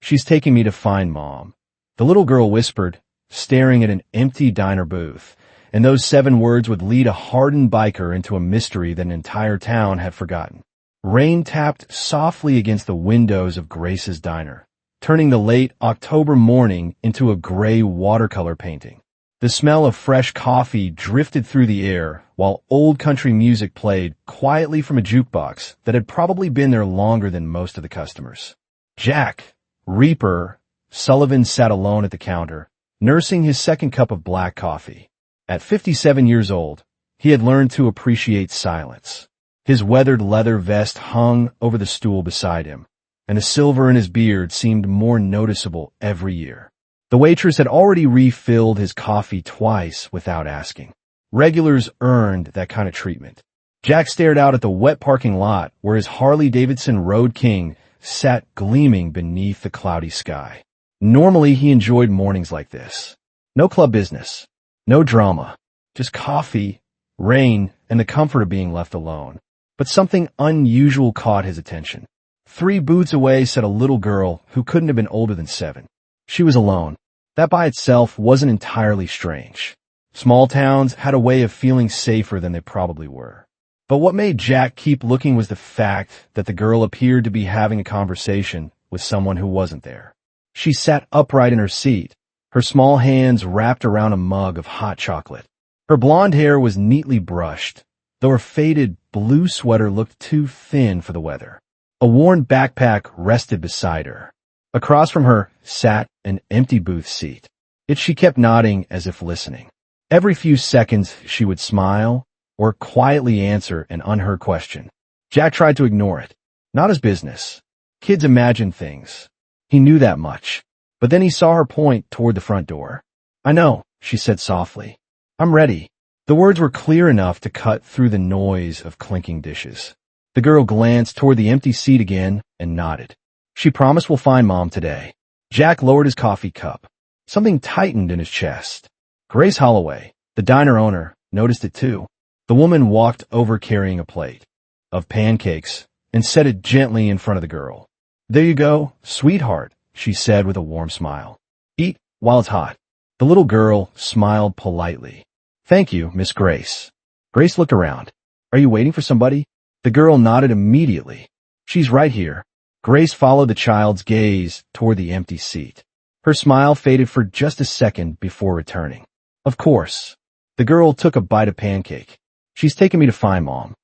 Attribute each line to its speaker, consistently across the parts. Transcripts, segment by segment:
Speaker 1: "She's taking me to find Mom," the little girl whispered, staring at an empty diner booth, and those 7 words would lead a hardened biker into a mystery that an entire town had forgotten. Rain tapped softly against the windows of Grace's diner, turning the late October morning into a gray watercolor painting. The smell of fresh coffee drifted through the air while old country music played quietly from a jukebox that had probably been there longer than most of the customers. Jack, Reaper, Sullivan sat alone at the counter, nursing his second cup of black coffee. At 57 years old, he had learned to appreciate silence. His weathered leather vest hung over the stool beside him, and the silver in his beard seemed more noticeable every year. The waitress had already refilled his coffee twice without asking. Regulars earned that kind of treatment. Jack stared out at the wet parking lot where his Harley-Davidson Road King sat gleaming beneath the cloudy sky. Normally, he enjoyed mornings like this. No club business, no drama, just coffee, rain, and the comfort of being left alone. But something unusual caught his attention. 3 booths away sat a little girl who couldn't have been older than 7. She was alone. That by itself wasn't entirely strange. Small towns had a way of feeling safer than they probably were. But what made Jack keep looking was the fact that the girl appeared to be having a conversation with someone who wasn't there. She sat upright in her seat, her small hands wrapped around a mug of hot chocolate. Her blonde hair was neatly brushed, though her faded blue sweater looked too thin for the weather. A worn backpack rested beside her. Across from her sat an empty booth seat. Yet she kept nodding as if listening. Every few seconds she would smile or quietly answer an unheard question. Jack tried to ignore it. Not his business. Kids imagine things. He knew that much. But then he saw her point toward the front door. "I know," she said softly. "I'm ready." The words were clear enough to cut through the noise of clinking dishes. The girl glanced toward the empty seat again and nodded. "She promised we'll find Mom today." Jack lowered his coffee cup. Something tightened in his chest. Grace Holloway, the diner owner, noticed it too. The woman walked over carrying a plate of pancakes and set it gently in front of the girl. "There you go, sweetheart," she said with a warm smile. "Eat while it's hot." The little girl smiled politely. "Thank you, Miss Grace." Grace looked around. "Are you waiting for somebody?" The girl nodded immediately. "She's right here." Grace followed the child's gaze toward the empty seat. Her smile faded for just a second before returning. "Of course." The girl took a bite of pancake. "She's taking me to find Mom."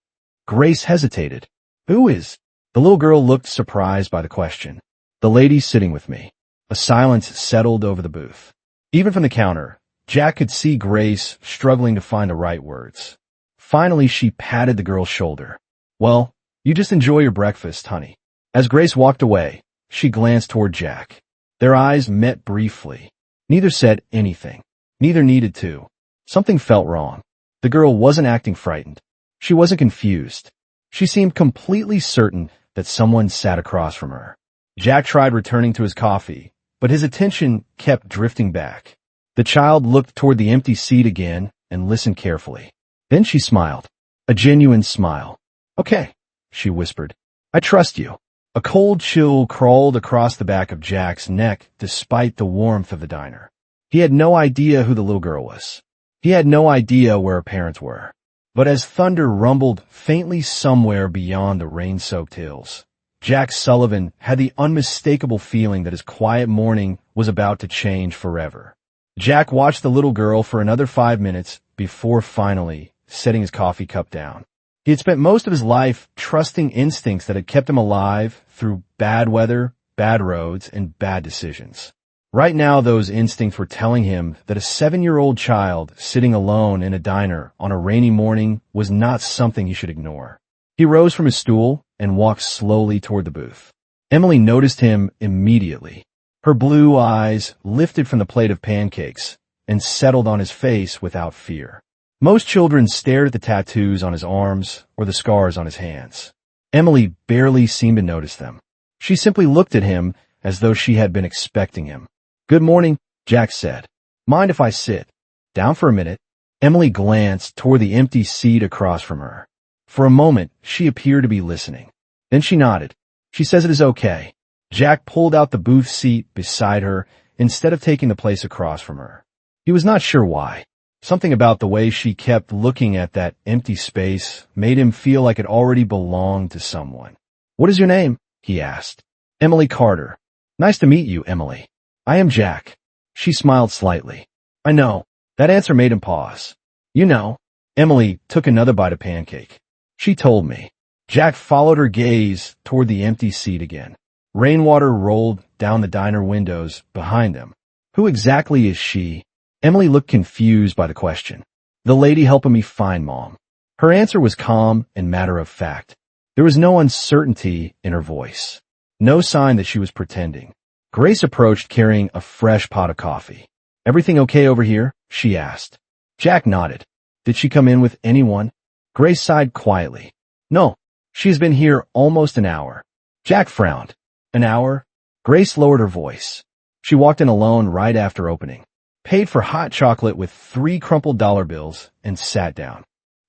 Speaker 1: Grace hesitated. "Who is?" The little girl looked surprised by the question. "The lady sitting with me." A silence settled over the booth. Even from the counter, Jack could see Grace struggling to find the right words. Finally, she patted the girl's shoulder. "Well, you just enjoy your breakfast, honey." As Grace walked away, she glanced toward Jack. Their eyes met briefly. Neither said anything. Neither needed to. Something felt wrong. The girl wasn't acting frightened. She wasn't confused. She seemed completely certain that someone sat across from her. Jack tried returning to his coffee, but his attention kept drifting back. The child looked toward the empty seat again and listened carefully. Then she smiled. A genuine smile. "Okay," she whispered. "I trust you." A cold chill crawled across the back of Jack's neck despite the warmth of the diner. He had no idea who the little girl was. He had no idea where her parents were. But as thunder rumbled faintly somewhere beyond the rain-soaked hills, Jack Sullivan had the unmistakable feeling that his quiet morning was about to change forever. Jack watched the little girl for another 5 minutes before finally setting his coffee cup down. He had spent most of his life trusting instincts that had kept him alive through bad weather, bad roads, and bad decisions. Right now, those instincts were telling him that a 7-year-old child sitting alone in a diner on a rainy morning was not something he should ignore. He rose from his stool and walked slowly toward the booth. Emily noticed him immediately. Her blue eyes lifted from the plate of pancakes and settled on his face without fear. Most children stared at the tattoos on his arms or the scars on his hands. Emily barely seemed to notice them. She simply looked at him as though she had been expecting him. "Good morning," Jack said. "Mind if I sit down for a minute?" Emily glanced toward the empty seat across from her. For a moment, she appeared to be listening. Then she nodded. "She says it is okay." Jack pulled out the booth seat beside her instead of taking the place across from her. He was not sure why. Something about the way she kept looking at that empty space made him feel like it already belonged to someone. "What is your name?" he asked. "Emily Carter." "Nice to meet you, Emily." "I am Jack." She smiled slightly. "I know." That answer made him pause. "You know." Emily took another bite of pancake. "She told me." Jack followed her gaze toward the empty seat again. Rainwater rolled down the diner windows behind them. "Who exactly is she?" Emily looked confused by the question. "The lady helping me find Mom." Her answer was calm and matter-of-fact. There was no uncertainty in her voice. No sign that she was pretending. Grace approached carrying a fresh pot of coffee. "Everything okay over here?" she asked. Jack nodded. "Did she come in with anyone?" Grace sighed quietly. "No. She's been here almost an hour." Jack frowned. "An hour?" Grace lowered her voice. "She walked in alone right after opening. Paid for hot chocolate with 3 crumpled dollar bills and sat down."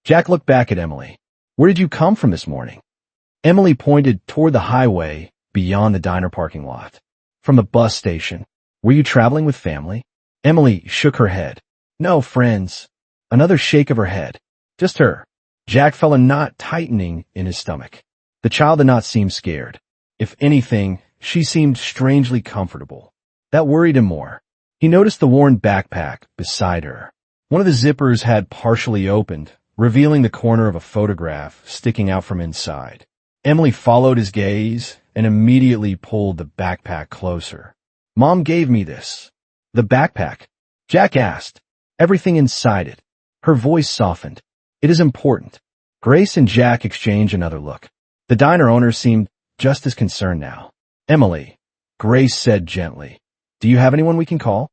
Speaker 1: Jack looked back at Emily. "Where did you come from this morning?" Emily pointed toward the highway beyond the diner parking lot. "From the bus station." "Were you traveling with family?" Emily shook her head. "No, friends." Another shake of her head. "Just her." Jack felt a knot tightening in his stomach. The child did not seem scared. If anything, she seemed strangely comfortable. That worried him more. He noticed the worn backpack beside her. One of the zippers had partially opened, revealing the corner of a photograph sticking out from inside. Emily followed his gaze and immediately pulled the backpack closer. "Mom gave me this." "The backpack?" Jack asked. "Everything inside it." Her voice softened. "It is important." Grace and Jack exchanged another look. The diner owner seemed just as concerned now. "Emily," Grace said gently, "do you have anyone we can call?"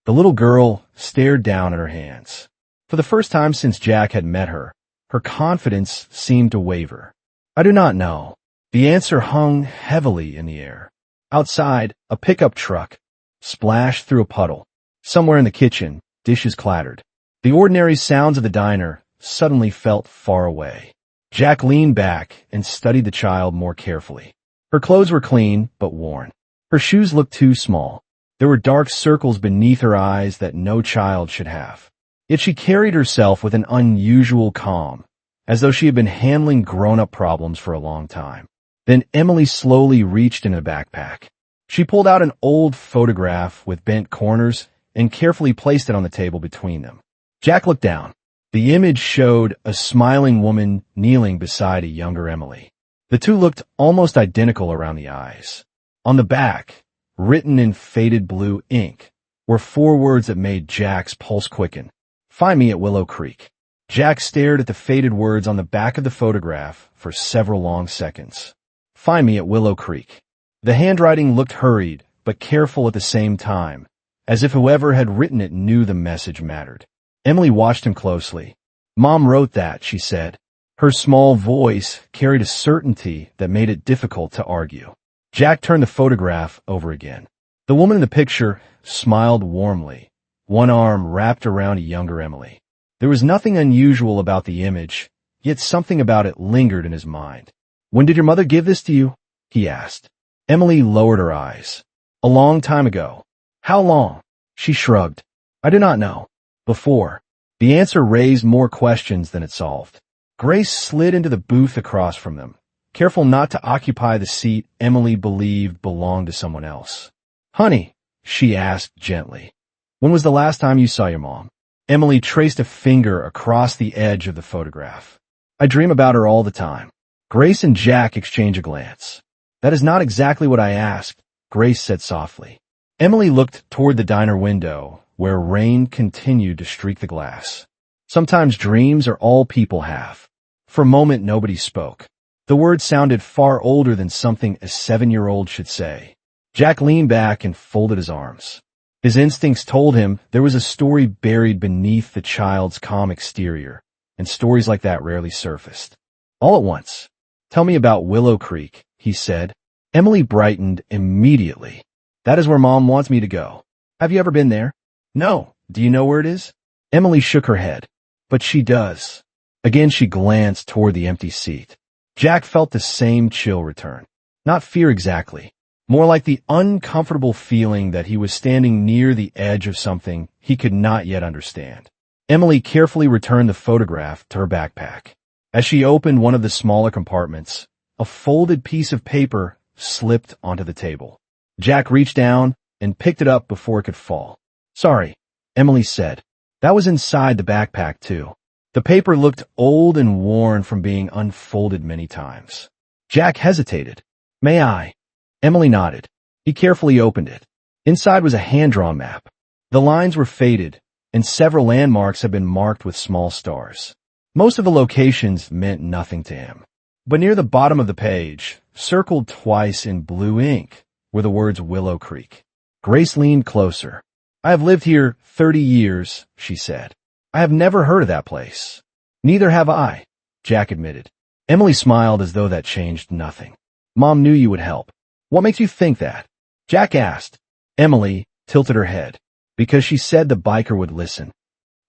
Speaker 1: The little girl stared down at her hands. For the first time since Jack had met her, her confidence seemed to waver. "I do not know." The answer hung heavily in the air. Outside, a pickup truck splashed through a puddle. Somewhere in the kitchen, dishes clattered. The ordinary sounds of the diner suddenly felt far away. Jack leaned back and studied the child more carefully. Her clothes were clean, but worn. Her shoes looked too small. There were dark circles beneath her eyes that no child should have. Yet she carried herself with an unusual calm, as though she had been handling grown-up problems for a long time. Then Emily slowly reached in a backpack. She pulled out an old photograph with bent corners and carefully placed it on the table between them. Jack looked down. The image showed a smiling woman kneeling beside a younger Emily. The two looked almost identical around the eyes. On the back, written in faded blue ink, were 4 words that made Jack's pulse quicken. "Find me at Willow Creek." Jack stared at the faded words on the back of the photograph for several long seconds. "Find me at Willow Creek." The handwriting looked hurried, but careful at the same time, as if whoever had written it knew the message mattered. Emily watched him closely. "Mom wrote that," she said. Her small voice carried a certainty that made it difficult to argue. Jack turned the photograph over again. The woman in the picture smiled warmly, one arm wrapped around a younger Emily. There was nothing unusual about the image, yet something about it lingered in his mind. "When did your mother give this to you?" he asked. Emily lowered her eyes. "A long time ago." "How long?" She shrugged. "I do not know." "Before." The answer raised more questions than it solved. Grace slid into the booth across from them, careful not to occupy the seat Emily believed belonged to someone else. "Honey," she asked gently, "when was the last time you saw your mom?" Emily traced a finger across the edge of the photograph. "I dream about her all the time." Grace and Jack exchanged a glance. "That is not exactly what I asked," Grace said softly. Emily looked toward the diner window, where rain continued to streak the glass. "Sometimes dreams are all people have." For a moment, nobody spoke. The words sounded far older than something a 7-year-old should say. Jack leaned back and folded his arms. His instincts told him there was a story buried beneath the child's calm exterior, and stories like that rarely surfaced. All at once, "Tell me about Willow Creek," he said. Emily brightened immediately. "That is where Mom wants me to go." "Have you ever been there?" "No. Do you know where it is?" Emily shook her head. "But she does." Again she glanced toward the empty seat. Jack felt the same chill return. Not fear exactly, more like the uncomfortable feeling that he was standing near the edge of something he could not yet understand. Emily carefully returned the photograph to her backpack. As she opened one of the smaller compartments, a folded piece of paper slipped onto the table. Jack reached down and picked it up before it could fall. "Sorry," Emily said. "That was inside the backpack, too." The paper looked old and worn from being unfolded many times. Jack hesitated. "May I?" Emily nodded. He carefully opened it. Inside was a hand-drawn map. The lines were faded, and several landmarks had been marked with small stars. Most of the locations meant nothing to him. But near the bottom of the page, circled twice in blue ink, were the words Willow Creek. Grace leaned closer. "I have lived here 30 years, she said. "I have never heard of that place." "Neither have I," Jack admitted. Emily smiled as though that changed nothing. "Mom knew you would help." "What makes you think that?" Jack asked. Emily tilted her head. "Because she said the biker would listen."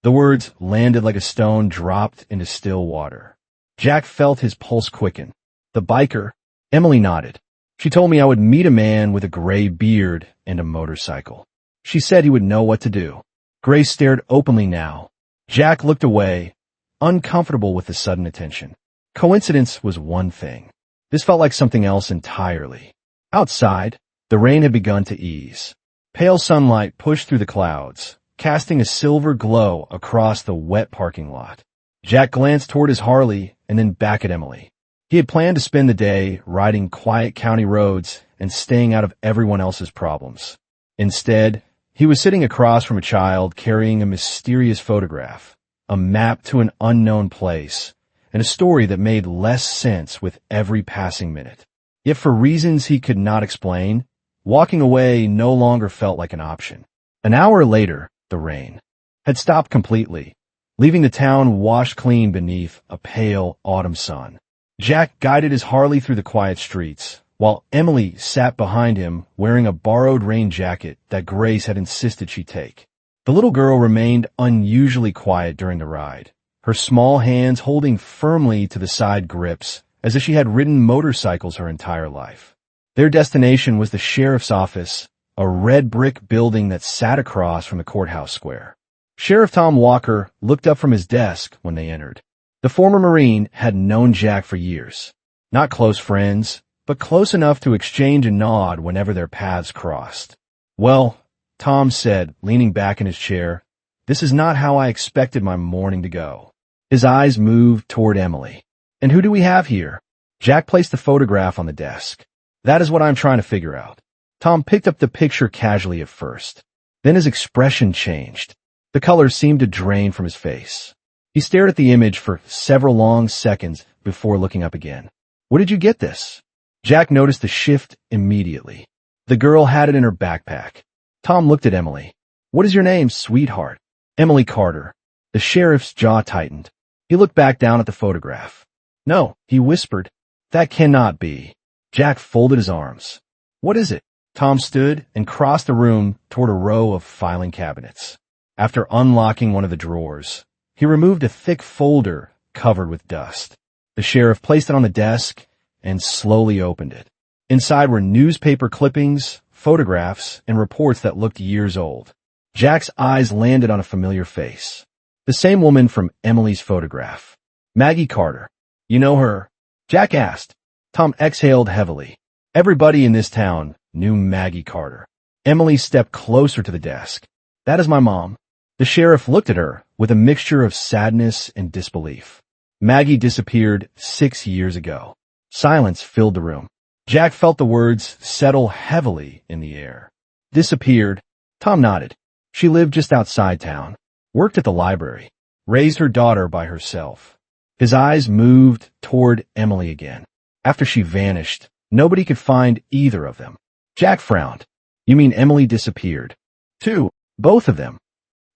Speaker 1: The words landed like a stone dropped into still water. Jack felt his pulse quicken. "The biker?" Emily nodded. "She told me I would meet a man with a gray beard and a motorcycle. She said he would know what to do." Grace stared openly now. Jack looked away, uncomfortable with the sudden attention. Coincidence was one thing. This felt like something else entirely. Outside, the rain had begun to ease. Pale sunlight pushed through the clouds, casting a silver glow across the wet parking lot. Jack glanced toward his Harley and then back at Emily. He had planned to spend the day riding quiet county roads and staying out of everyone else's problems. Instead, he was sitting across from a child carrying a mysterious photograph, a map to an unknown place, and a story that made less sense with every passing minute. Yet for reasons he could not explain, walking away no longer felt like an option. An hour later, the rain had stopped completely, leaving the town washed clean beneath a pale autumn sun. Jack guided his Harley through the quiet streets, while Emily sat behind him wearing a borrowed rain jacket that Grace had insisted she take. The little girl remained unusually quiet during the ride, her small hands holding firmly to the side grips as if she had ridden motorcycles her entire life. Their destination was the sheriff's office, a red brick building that sat across from the courthouse square. Sheriff Tom Walker looked up from his desk when they entered. The former Marine had known Jack for years. Not close friends, but close enough to exchange a nod whenever their paths crossed. "Well," Tom said, leaning back in his chair, "this is not how I expected my morning to go." His eyes moved toward Emily. "And who do we have here?" Jack placed the photograph on the desk. "That is what I'm trying to figure out." Tom picked up the picture casually at first. Then his expression changed. The color seemed to drain from his face. He stared at the image for several long seconds before looking up again. "Where did you get this?" Jack noticed the shift immediately. The girl had it in her backpack. Tom looked at Emily. "What is your name, sweetheart?" "Emily Carter." The sheriff's jaw tightened. He looked back down at the photograph. "No," he whispered. "That cannot be." Jack folded his arms. "What is it?" Tom stood and crossed the room toward a row of filing cabinets. After unlocking one of the drawers, he removed a thick folder covered with dust. The sheriff placed it on the desk and slowly opened it. Inside were newspaper clippings, photographs, and reports that looked years old. Jack's eyes landed on a familiar face. The same woman from Emily's photograph. "Maggie Carter. You know her?" Jack asked. Tom exhaled heavily. Everybody in this town knew Maggie Carter. Emily stepped closer to the desk. "That is my mom." The sheriff looked at her with a mixture of sadness and disbelief. "Maggie disappeared 6 years ago." Silence filled the room. Jack felt the words settle heavily in the air. "Disappeared?" Tom nodded. "She lived just outside town, worked at the library, raised her daughter by herself." His eyes moved toward Emily again. After she vanished, nobody could find either of them. Jack frowned. "You mean Emily disappeared?" "Two. Both of them."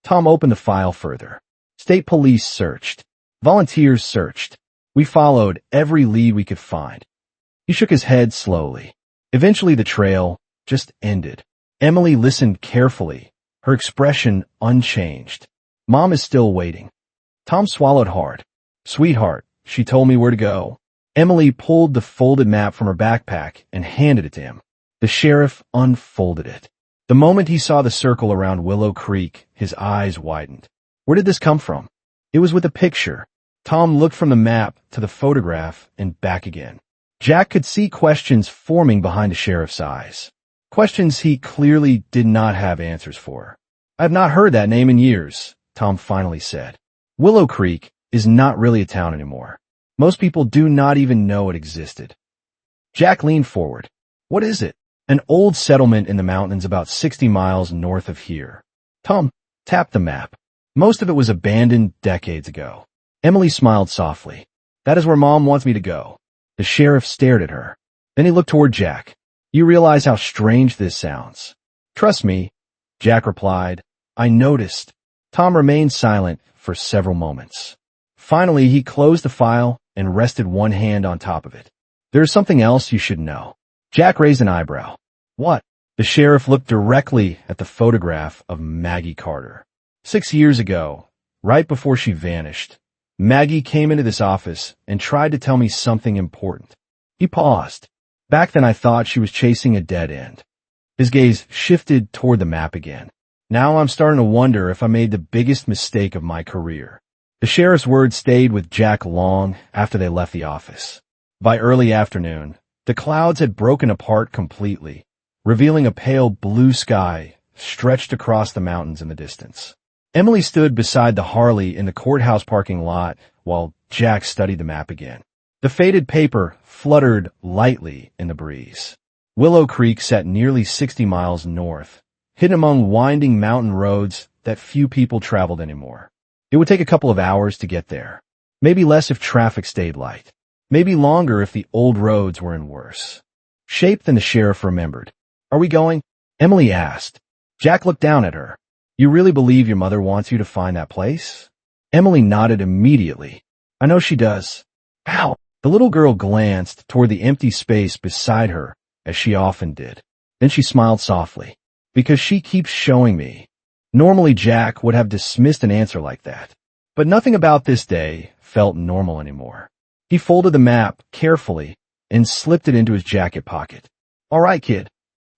Speaker 1: Tom opened the file further. "State police searched. Volunteers searched. We followed every lead we could find." He shook his head slowly. Eventually the trail just ended. Emily listened carefully, her expression unchanged. "Mom is still waiting." Tom swallowed hard. "Sweetheart, she told me where to go." Emily pulled the folded map from her backpack and handed it to him. The sheriff unfolded it. The moment he saw the circle around Willow Creek, his eyes widened. Where did this come from? It was with a picture. Tom looked from the map to the photograph and back again. Jack could see questions forming behind the sheriff's eyes. Questions he clearly did not have answers for. "I have not heard that name in years," Tom finally said. "Willow Creek is not really a town anymore. Most people do not even know it existed." Jack leaned forward. "What is it?" "An old settlement in the mountains about 60 miles north of here." Tom tapped the map. "Most of it was abandoned decades ago." Emily smiled softly. "That is where Mom wants me to go." The sheriff stared at her. Then he looked toward Jack. "You realize how strange this sounds." "Trust me," Jack replied. "I noticed." Tom remained silent for several moments. Finally, he closed the file and rested one hand on top of it. "There is something else you should know." Jack raised an eyebrow. "What?" The sheriff looked directly at the photograph of Maggie Carter. 6 years ago, right before she vanished, Maggie came into this office and tried to tell me something important. He paused. "Back then I thought she was chasing a dead end." His gaze shifted toward the map again. "Now I'm starting to wonder if I made the biggest mistake of my career." The sheriff's words stayed with Jack long after they left the office. By early afternoon, the clouds had broken apart completely, revealing a pale blue sky stretched across the mountains in the distance. Emily stood beside the Harley in the courthouse parking lot while Jack studied the map again. The faded paper fluttered lightly in the breeze. Willow Creek sat nearly 60 miles north, hidden among winding mountain roads that few people traveled anymore. It would take a couple of hours to get there. Maybe less if traffic stayed light. Maybe longer if the old roads were in worse shape than the sheriff remembered. "Are we going?" Emily asked. Jack looked down at her. "You really believe your mother wants you to find that place?" Emily nodded immediately. "I know she does." "How?" The little girl glanced toward the empty space beside her, as she often did. Then she smiled softly. "Because she keeps showing me." Normally Jack would have dismissed an answer like that. But nothing about this day felt normal anymore. He folded the map carefully and slipped it into his jacket pocket. "All right, kid."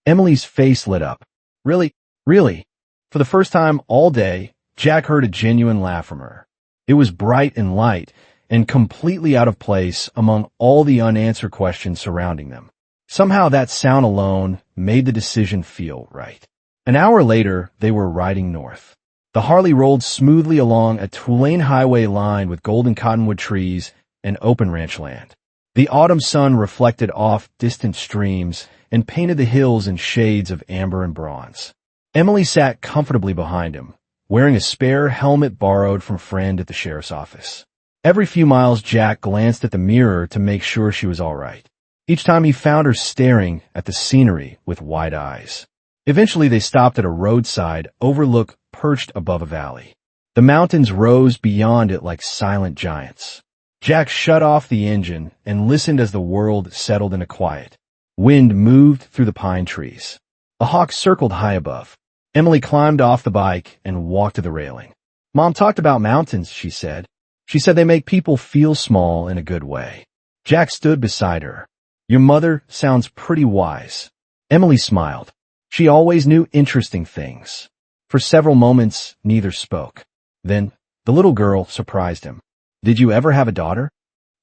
Speaker 1: Emily's face lit up. "Really? Really?" For the first time all day, Jack heard a genuine laugh from her. It was bright and light, and completely out of place among all the unanswered questions surrounding them. Somehow that sound alone made the decision feel right. An hour later, they were riding north. The Harley rolled smoothly along a two-lane highway lined with golden cottonwood trees and open ranch land. The autumn sun reflected off distant streams and painted the hills in shades of amber and bronze. Emily sat comfortably behind him, wearing a spare helmet borrowed from a friend at the sheriff's office. Every few miles, Jack glanced at the mirror to make sure she was all right. Each time he found her staring at the scenery with wide eyes. Eventually they stopped at a roadside overlook perched above a valley. The mountains rose beyond it like silent giants. Jack shut off the engine and listened as the world settled into quiet. Wind moved through the pine trees. A hawk circled high above. Emily climbed off the bike and walked to the railing. "Mom talked about mountains," she said. "She said they make people feel small in a good way." Jack stood beside her. "Your mother sounds pretty wise." Emily smiled. She always knew interesting things. For several moments, neither spoke. Then, the little girl surprised him. "Did you ever have a daughter?"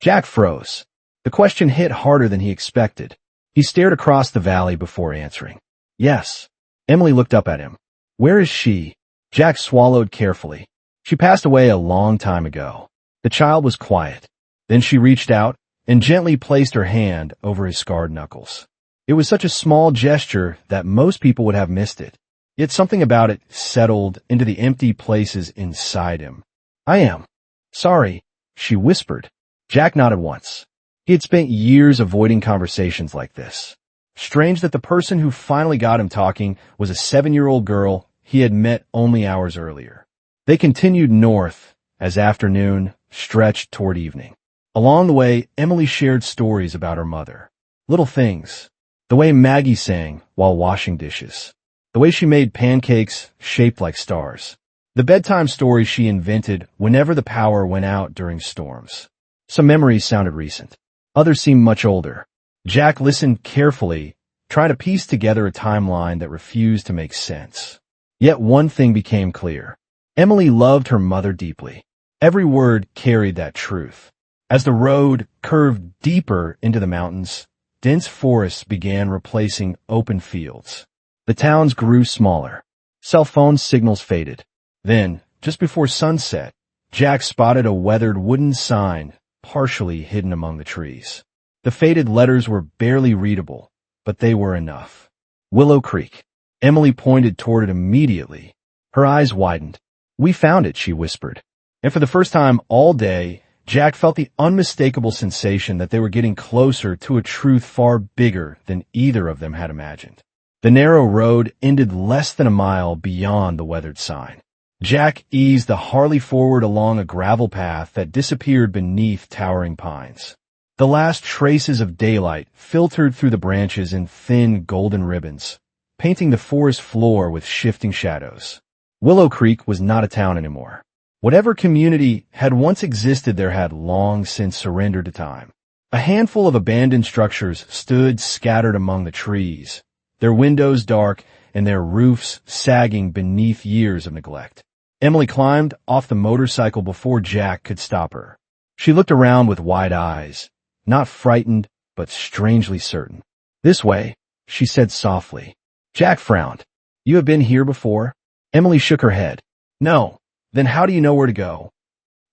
Speaker 1: Jack froze. The question hit harder than he expected. He stared across the valley before answering. "Yes." Emily looked up at him. "Where is she?" Jack swallowed carefully. "She passed away a long time ago." The child was quiet. Then she reached out and gently placed her hand over his scarred knuckles. It was such a small gesture that most people would have missed it. Yet something about it settled into the empty places inside him. "I am sorry," she whispered. Jack nodded once. He had spent years avoiding conversations like this. Strange that the person who finally got him talking was a 7-year-old girl he had met only hours earlier. They continued north as afternoon stretched toward evening. Along the way, Emily shared stories about her mother. Little things. The way Maggie sang while washing dishes. The way she made pancakes shaped like stars. The bedtime stories she invented whenever the power went out during storms. Some memories sounded recent. Others seemed much older. Jack listened carefully trying to piece together a timeline that refused to make sense. Yet one thing became clear. Emily loved her mother deeply. Every word carried that truth. As the road curved deeper into the mountains, dense forests began replacing open fields. The towns grew smaller. Cell phone signals faded. Then, just before sunset, Jack spotted a weathered wooden sign partially hidden among the trees. The faded letters were barely readable, but they were enough. Willow Creek. Emily pointed toward it immediately. Her eyes widened. "We found it," she whispered. And for the first time all day, Jack felt the unmistakable sensation that they were getting closer to a truth far bigger than either of them had imagined. The narrow road ended less than a mile beyond the weathered sign. Jack eased the Harley forward along a gravel path that disappeared beneath towering pines. The last traces of daylight filtered through the branches in thin golden ribbons, painting the forest floor with shifting shadows. Willow Creek was not a town anymore. Whatever community had once existed there had long since surrendered to time. A handful of abandoned structures stood scattered among the trees, their windows dark and their roofs sagging beneath years of neglect. Emily climbed off the motorcycle before Jack could stop her. She looked around with wide eyes, not frightened, but strangely certain. "This way," she said softly. Jack frowned. "You have been here before?" Emily shook her head. "No. Then how do you know where to go?"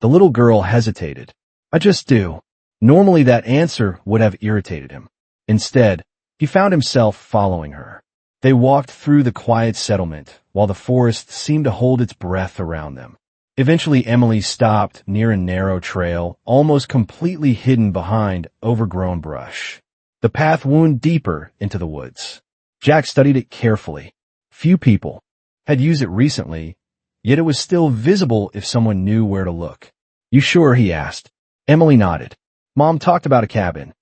Speaker 1: The little girl hesitated. "I just do." Normally that answer would have irritated him. Instead, he found himself following her. They walked through the quiet settlement, while the forest seemed to hold its breath around them. Eventually Emily stopped near a narrow trail, almost completely hidden behind overgrown brush. The path wound deeper into the woods. Jack studied it carefully. Few people had used it recently, yet it was still visible if someone knew where to look. "You sure?" he asked. Emily nodded. "Mom talked about a cabin."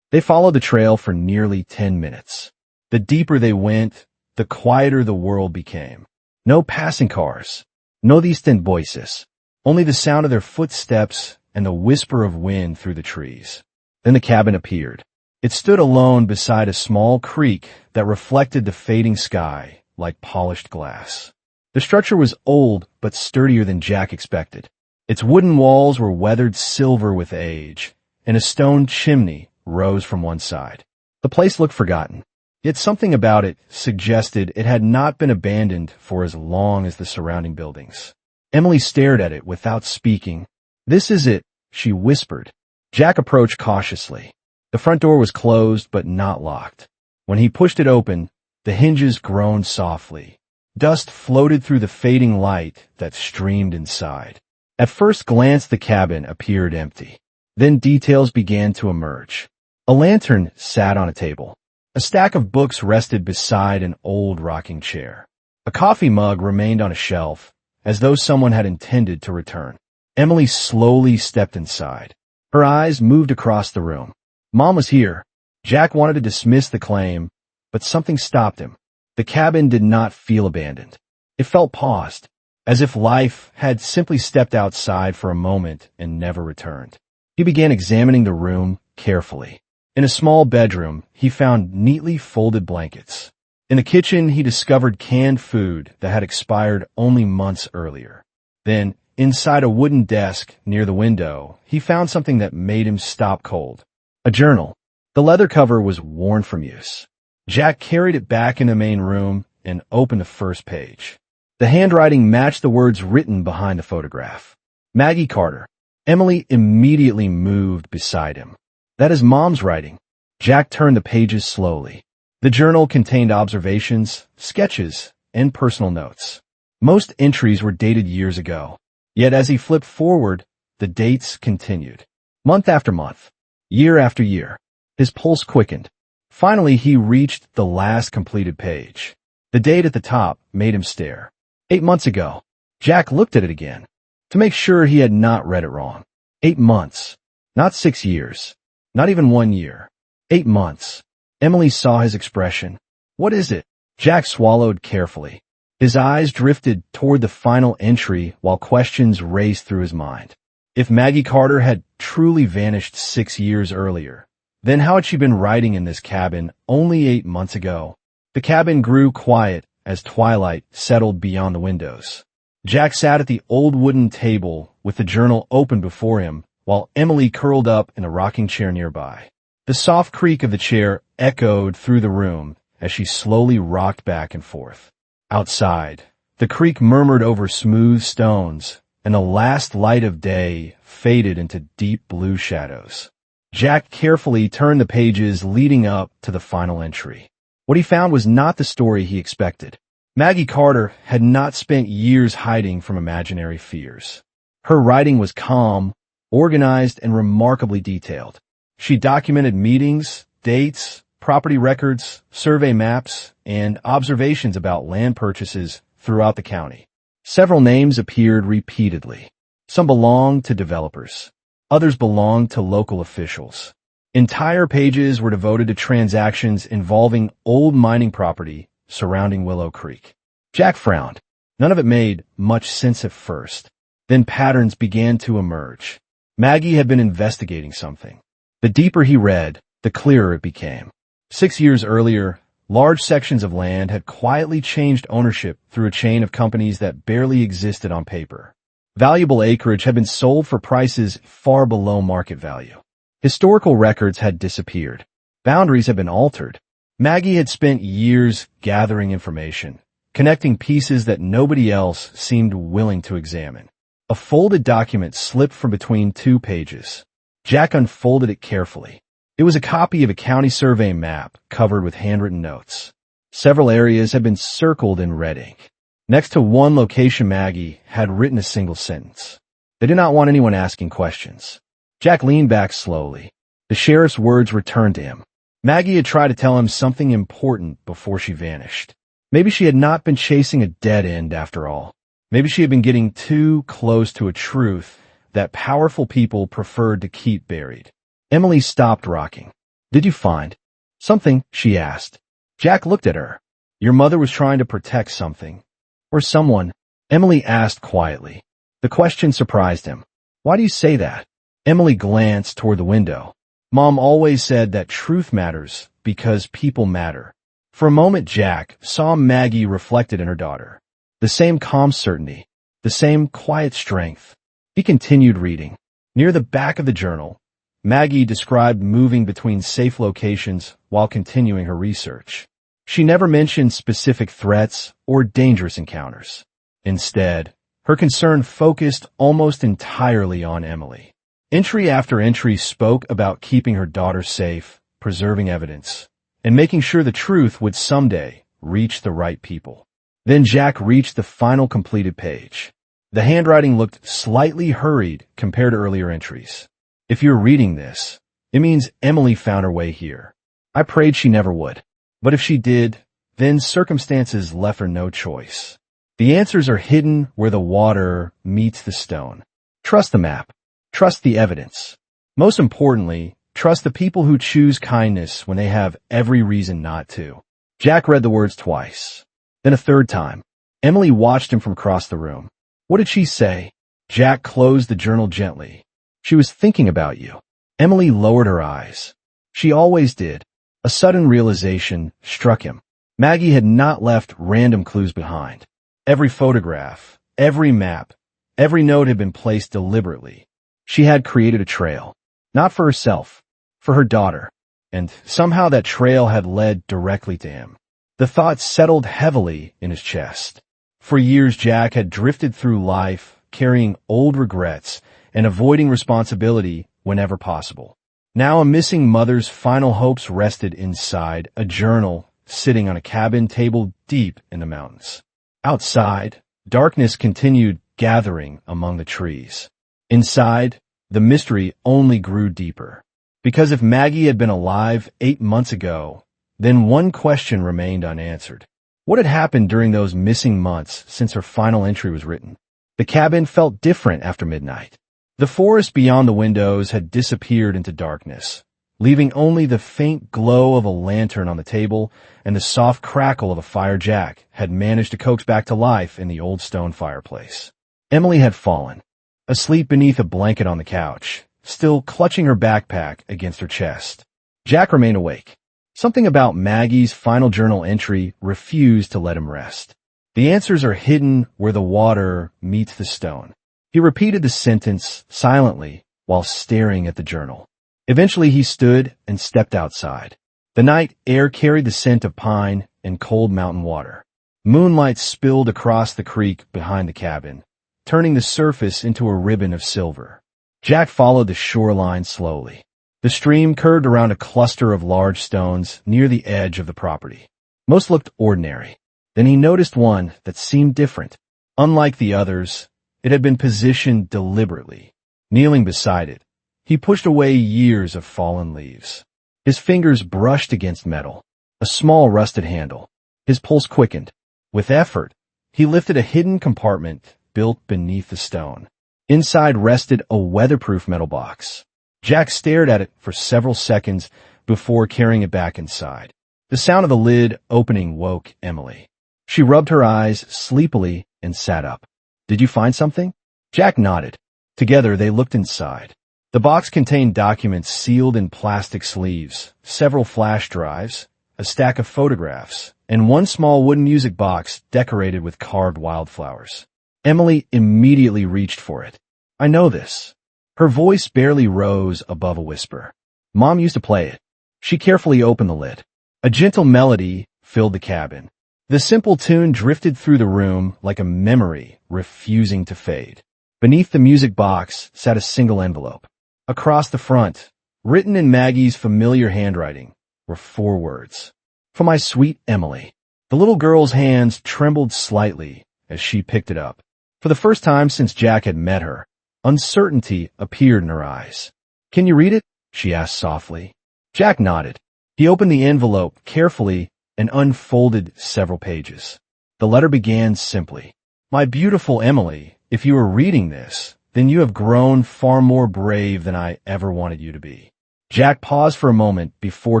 Speaker 1: They followed the trail for nearly 10 minutes. The deeper they went, the quieter the world became. No passing cars, no distant voices, only the sound of their footsteps and the whisper of wind through the trees. Then the cabin appeared. It stood alone beside a small creek that reflected the fading sky like polished glass. The structure was old but sturdier than Jack expected. Its wooden walls were weathered silver with age, and a stone chimney rose from one side. The place looked forgotten, yet something about it suggested it had not been abandoned for as long as the surrounding buildings. Emily stared at it without speaking. "This is it," she whispered. Jack approached cautiously. The front door was closed but not locked. When he pushed it open, the hinges groaned softly. Dust floated through the fading light that streamed inside. At first glance, the cabin appeared empty. Then details began to emerge. A lantern sat on a table. A stack of books rested beside an old rocking chair. A coffee mug remained on a shelf, as though someone had intended to return. Emily slowly stepped inside. Her eyes moved across the room. Mom was here. Jack wanted to dismiss the claim, but something stopped him. The cabin did not feel abandoned. It felt paused, as if life had simply stepped outside for a moment and never returned. He began examining the room carefully. In a small bedroom, he found neatly folded blankets. In the kitchen, he discovered canned food that had expired only months earlier. Then, inside a wooden desk near the window, he found something that made him stop cold. A journal. The leather cover was worn from use. Jack carried it back in the main room and opened the first page. The handwriting matched the words written behind the photograph. Maggie Carter. Emily immediately moved beside him. "That is Mom's writing." Jack turned the pages slowly. The journal contained observations, sketches, and personal notes. Most entries were dated years ago. Yet as he flipped forward, the dates continued. Month after month, year after year, his pulse quickened. Finally, he reached the last completed page. The date at the top made him stare. 8 months ago. Jack looked at it again, to make sure he had not read it wrong. 8 months. Not 6 years. Not even 1 year. 8 months. Emily saw his expression. "What is it?" Jack swallowed carefully. His eyes drifted toward the final entry while questions raced through his mind. If Maggie Carter had truly vanished 6 years earlier, Then how had she been writing in this cabin only 8 months ago? The cabin grew quiet as twilight settled beyond the windows. Jack sat at the old wooden table with the journal open before him, while Emily curled up in a rocking chair nearby. The soft creak of the chair echoed through the room as she slowly rocked back and forth. Outside, the creak murmured over smooth stones, and the last light of day faded into deep blue shadows. Jack carefully turned the pages leading up to the final entry. What he found was not the story he expected. Maggie Carter had not spent years hiding from imaginary fears. Her writing was calm, organized, and remarkably detailed. She documented meetings, dates, property records, survey maps, and observations about land purchases throughout the county. Several names appeared repeatedly. Some belonged to developers. Others belonged to local officials. Entire pages were devoted to transactions involving old mining property surrounding Willow Creek. Jack frowned. None of it made much sense at first. Then patterns began to emerge. Maggie had been investigating something. The deeper he read, the clearer it became. 6 years earlier, large sections of land had quietly changed ownership through a chain of companies that barely existed on paper. Valuable acreage had been sold for prices far below market value. Historical records had disappeared. Boundaries had been altered. Maggie had spent years gathering information, connecting pieces that nobody else seemed willing to examine. A folded document slipped from between 2 pages. Jack unfolded it carefully. It was a copy of a county survey map covered with handwritten notes. Several areas had been circled in red ink. Next to one location, Maggie had written a single sentence. They did not want anyone asking questions. Jack leaned back slowly. The sheriff's words returned to him. Maggie had tried to tell him something important before she vanished. Maybe she had not been chasing a dead end after all. Maybe she had been getting too close to a truth that powerful people preferred to keep buried. Emily stopped rocking. "Did you find something?" she asked. Jack looked at her. "Your mother was trying to protect something. Or someone," Emily asked quietly. The question surprised him. "Why do you say that?" Emily glanced toward the window. "Mom always said that truth matters because people matter." For a moment, Jack saw Maggie reflected in her daughter. The same calm certainty, the same quiet strength. He continued reading. Near the back of the journal, Maggie described moving between safe locations while continuing her research. She never mentioned specific threats or dangerous encounters. Instead, her concern focused almost entirely on Emily. Entry after entry spoke about keeping her daughter safe, preserving evidence, and making sure the truth would someday reach the right people. Then Jack reached the final completed page. The handwriting looked slightly hurried compared to earlier entries. "If you're reading this, it means Emily found her way here. I prayed she never would. But if she did, then circumstances left her no choice. The answers are hidden where the water meets the stone. Trust the map. Trust the evidence. Most importantly, trust the people who choose kindness when they have every reason not to." Jack read the words twice, then a third time. Emily watched him from across the room. "What did she say?" Jack closed the journal gently. "She was thinking about you." Emily lowered her eyes. She always did. A sudden realization struck him. Maggie had not left random clues behind. Every photograph, every map, every note had been placed deliberately. She had created a trail, not for herself, for her daughter, and somehow that trail had led directly to him. The thought settled heavily in his chest. For years, Jack had drifted through life, carrying old regrets and avoiding responsibility whenever possible. Now a missing mother's final hopes rested inside a journal sitting on a cabin table deep in the mountains. Outside, darkness continued gathering among the trees. Inside, the mystery only grew deeper. Because if Maggie had been alive 8 months ago, then one question remained unanswered. What had happened during those missing months since her final entry was written? The cabin felt different after midnight. The forest beyond the windows had disappeared into darkness, leaving only the faint glow of a lantern on the table and the soft crackle of a fire Jack had managed to coax back to life in the old stone fireplace. Emily had fallen, asleep beneath a blanket on the couch, still clutching her backpack against her chest. Jack remained awake. Something about Maggie's final journal entry refused to let him rest. The answers are hidden where the water meets the stone. He repeated the sentence silently while staring at the journal. Eventually he stood and stepped outside. The night air carried the scent of pine and cold mountain water. Moonlight spilled across the creek behind the cabin, turning the surface into a ribbon of silver. Jack followed the shoreline slowly. The stream curved around a cluster of large stones near the edge of the property. Most looked ordinary. Then he noticed one that seemed different. Unlike the others, it had been positioned deliberately. Kneeling beside it, he pushed away years of fallen leaves. His fingers brushed against metal, a small rusted handle. His pulse quickened. With effort, he lifted a hidden compartment built beneath the stone. Inside rested a weatherproof metal box. Jack stared at it for several seconds before carrying it back inside. The sound of the lid opening woke Emily. She rubbed her eyes sleepily and sat up. "Did you find something?" Jack nodded. Together they looked inside. The box contained documents sealed in plastic sleeves, several flash drives, a stack of photographs, and one small wooden music box decorated with carved wildflowers. Emily immediately reached for it. "I know this." Her voice barely rose above a whisper. "Mom used to play it." She carefully opened the lid. A gentle melody filled the cabin. The simple tune drifted through the room like a memory refusing to fade. Beneath the music box sat a single envelope. Across the front, written in Maggie's familiar handwriting, were 4 words. "For my sweet Emily." The little girl's hands trembled slightly as she picked it up. For the first time since Jack had met her, uncertainty appeared in her eyes. "Can you read it?" she asked softly. Jack nodded. He opened the envelope carefully and unfolded several pages. The letter began simply, "My beautiful Emily, if you are reading this, then you have grown far more brave than I ever wanted you to be." Jack paused for a moment before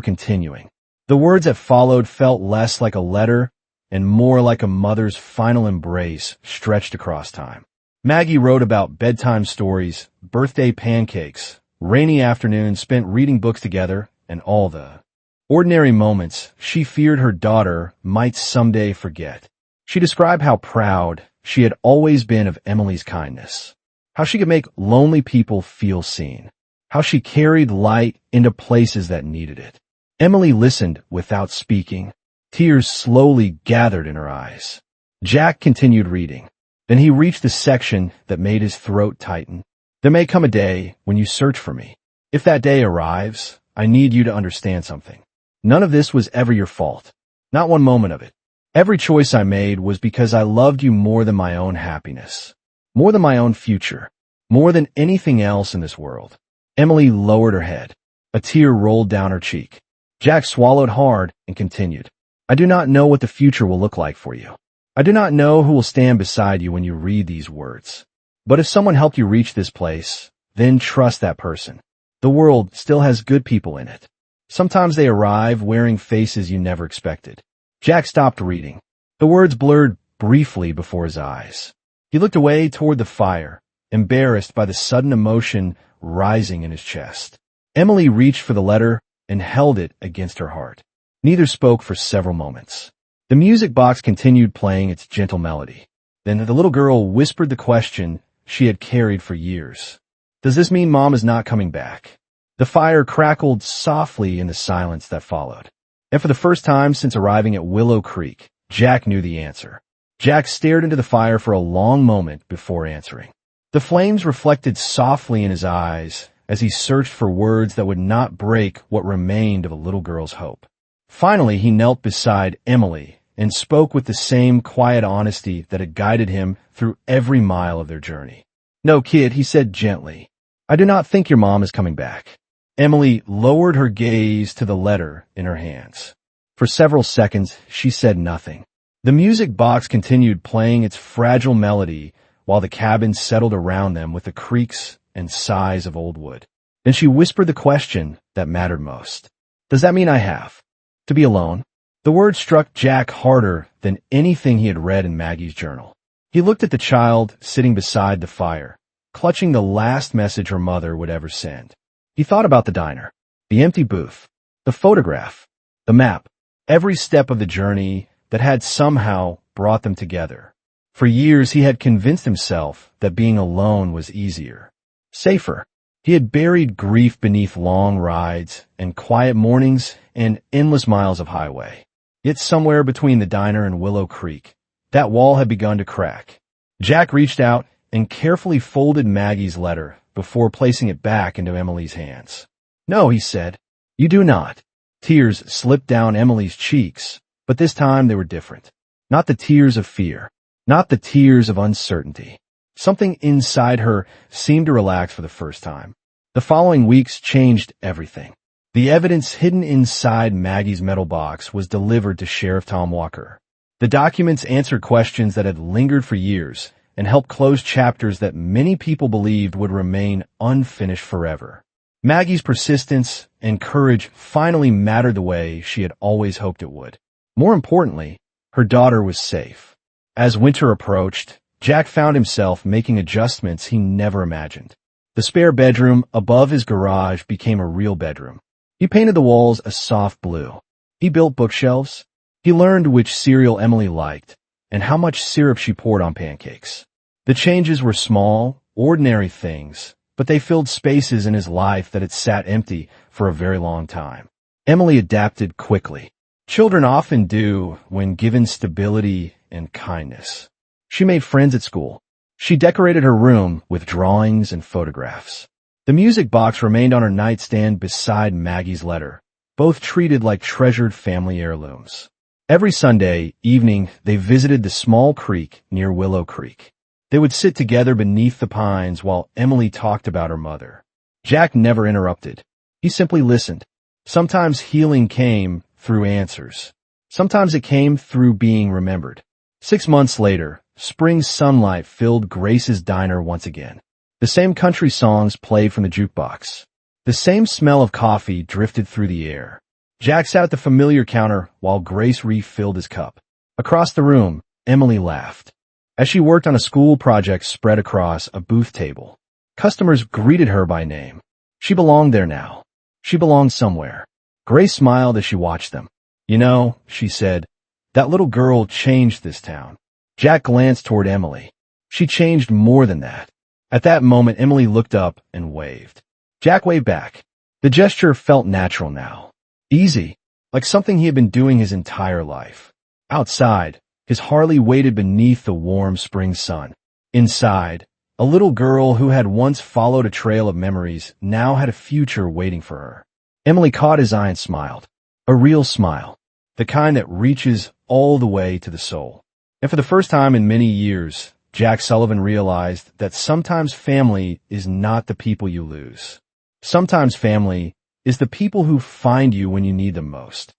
Speaker 1: continuing. The words that followed felt less like a letter and more like a mother's final embrace stretched across time. Maggie wrote about bedtime stories, birthday pancakes, rainy afternoons spent reading books together, and all the ordinary moments she feared her daughter might someday forget. She described how proud she had always been of Emily's kindness, how she could make lonely people feel seen, how she carried light into places that needed it. Emily listened without speaking. Tears slowly gathered in her eyes. Jack continued reading. Then he reached the section that made his throat tighten. "There may come a day when you search for me. If that day arrives, I need you to understand something. None of this was ever your fault. Not one moment of it. Every choice I made was because I loved you more than my own happiness, more than my own future, more than anything else in this world." Emily lowered her head. A tear rolled down her cheek. Jack swallowed hard and continued. "I do not know what the future will look like for you. I do not know who will stand beside you when you read these words. But if someone helped you reach this place, then trust that person. The world still has good people in it. Sometimes they arrive wearing faces you never expected." Jack stopped reading. The words blurred briefly before his eyes. He looked away toward the fire, embarrassed by the sudden emotion rising in his chest. Emily reached for the letter and held it against her heart. Neither spoke for several moments. The music box continued playing its gentle melody. Then the little girl whispered the question she had carried for years. "Does this mean Mom is not coming back?" The fire crackled softly in the silence that followed. And for the first time since arriving at Willow Creek, Jack knew the answer. Jack stared into the fire for a long moment before answering. The flames reflected softly in his eyes as he searched for words that would not break what remained of a little girl's hope. Finally, he knelt beside Emily and spoke with the same quiet honesty that had guided him through every mile of their journey. "No, kid," he said gently. "I do not think your mom is coming back." Emily lowered her gaze to the letter in her hands. For several seconds, she said nothing. The music box continued playing its fragile melody while the cabin settled around them with the creaks and sighs of old wood. Then she whispered the question that mattered most. "Does that mean I have to be alone?" The word struck Jack harder than anything he had read in Maggie's journal. He looked at the child sitting beside the fire, clutching the last message her mother would ever send. He thought about the diner, the empty booth, The photograph, the map, every step of the journey that had somehow brought them together. For years he had convinced himself that being alone was easier, safer. He had buried grief beneath long rides and quiet mornings and endless miles of highway. Yet somewhere between the diner and Willow Creek, that wall had begun to crack. Jack reached out and carefully folded Maggie's letter before placing it back into Emily's hands. "No," he said, "you do not." Tears slipped down Emily's cheeks, but this time they were different. Not the tears of fear, not the tears of uncertainty. Something inside her seemed to relax for the first time. The following weeks changed everything. The evidence hidden inside Maggie's metal box was delivered to Sheriff Tom Walker. The documents answered questions that had lingered for years and helped close chapters that many people believed would remain unfinished forever. Maggie's persistence and courage finally mattered the way she had always hoped it would. More importantly, her daughter was safe. As winter approached, Jack found himself making adjustments he never imagined. The spare bedroom above his garage became a real bedroom. He painted the walls a soft blue. He built bookshelves. He learned which cereal Emily liked and how much syrup she poured on pancakes. The changes were small, ordinary things, but they filled spaces in his life that had sat empty for a very long time. Emily adapted quickly. Children often do when given stability and kindness. She made friends at school. She decorated her room with drawings and photographs. The music box remained on her nightstand beside Maggie's letter, both treated like treasured family heirlooms. Every Sunday evening, they visited the small creek near Willow Creek. They would sit together beneath the pines while Emily talked about her mother. Jack never interrupted. He simply listened. Sometimes healing came through answers. Sometimes it came through being remembered. 6 months later, spring sunlight filled Grace's diner once again. The same country songs played from the jukebox. The same smell of coffee drifted through the air. Jack sat at the familiar counter while Grace refilled his cup. Across the room, Emily laughed. As she worked on a school project spread across a booth table, customers greeted her by name. She belonged there now. She belonged somewhere. Grace smiled as she watched them. "You know," she said, "that little girl changed this town." Jack glanced toward Emily. She changed more than that. At that moment, Emily looked up and waved. Jack waved back. The gesture felt natural now. Easy, like something he had been doing his entire life. Outside, his Harley waited beneath the warm spring sun. Inside, a little girl who had once followed a trail of memories now had a future waiting for her. Emily caught his eye and smiled. A real smile. The kind that reaches all the way to the soul. And for the first time in many years, Jack Sullivan realized that sometimes family is not the people you lose. Sometimes family is the people who find you when you need them most.